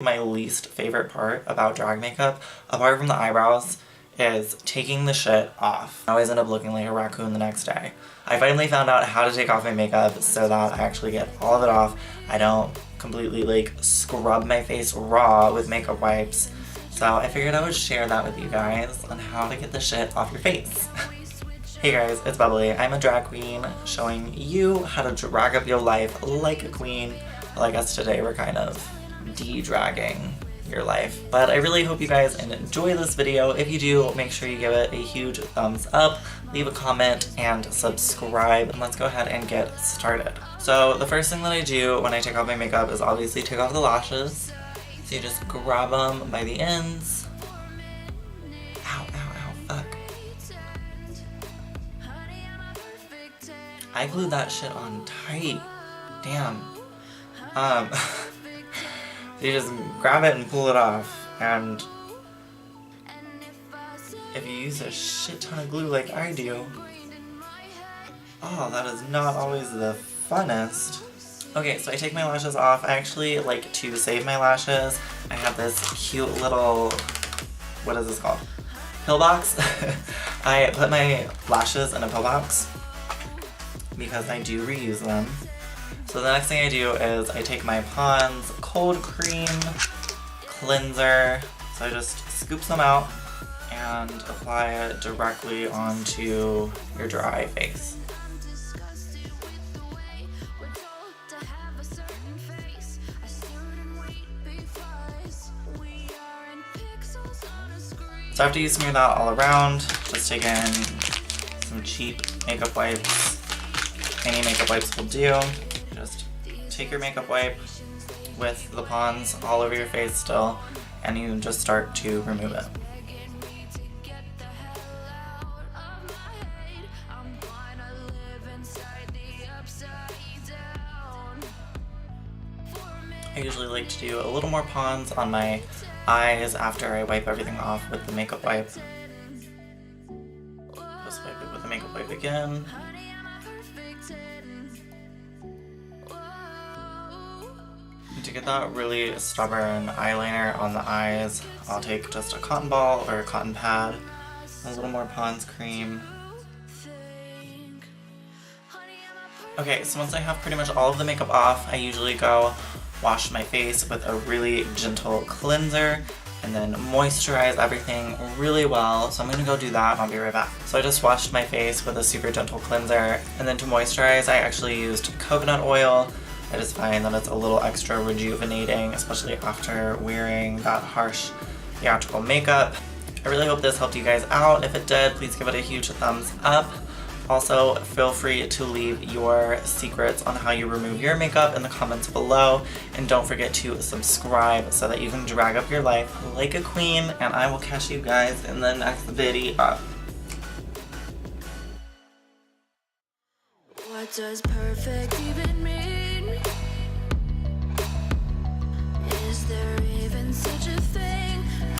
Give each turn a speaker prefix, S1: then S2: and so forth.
S1: My least favorite part about drag makeup, apart from the eyebrows, is taking the shit off. I always end up looking like a raccoon the next day. I finally found out how to take off my makeup so that I actually get all of it off. I don't completely like scrub my face raw with makeup wipes. So I figured I would share that with you guys on how to get the shit off your face. Hey guys, it's Bubbly. I'm a drag queen showing you how to drag up your life like a queen. Well, I guess today we're kind of de-dragging your life. But I really hope you guys enjoy this video. If you do, make sure you give it a huge thumbs up, leave a comment, and subscribe. And let's go ahead and get started. So the first thing that I do when I take off my makeup is obviously take off the lashes. So you just grab them by the ends. Ow, ow, ow, fuck. I glued that shit on tight. Damn. So you just grab it and pull it off, and if you use a shit ton of glue like I do, oh, that is not always the funnest. Okay, so I take my lashes off. I actually like to save my lashes. I have this cute little, what is this called? Pill box. I put my lashes in a pill box because I do reuse them. So the next thing I do is I take my Pond's Cold Cream Cleanser. So I just scoop them out and apply it directly onto your dry face. So after you smear that all around, just take in some cheap makeup wipes. Any makeup wipes will do. Just take your makeup wipe with the Pond's all over your face still, and you just start to remove it. I usually like to do a little more Pond's on my eyes after I wipe everything off with the makeup wipe. Just wipe it with the makeup wipe again. To get that really stubborn eyeliner on the eyes, I'll take just a cotton ball or a cotton pad, a little more Pond's cream. Okay, so once I have pretty much all of the makeup off, I usually go wash my face with a really gentle cleanser and then moisturize everything really well. So I'm gonna go do that and I'll be right back. So I just washed my face with a super gentle cleanser, and then to moisturize I actually used coconut oil. I just find that it's a little extra rejuvenating, especially after wearing that harsh theatrical makeup. I really hope this helped you guys out. If it did, please give it a huge thumbs up. Also, feel free to leave your secrets on how you remove your makeup in the comments below. And don't forget to subscribe so that you can drag up your life like a queen. And I will catch you guys in the next video.
S2: What does perfect even mean? Is there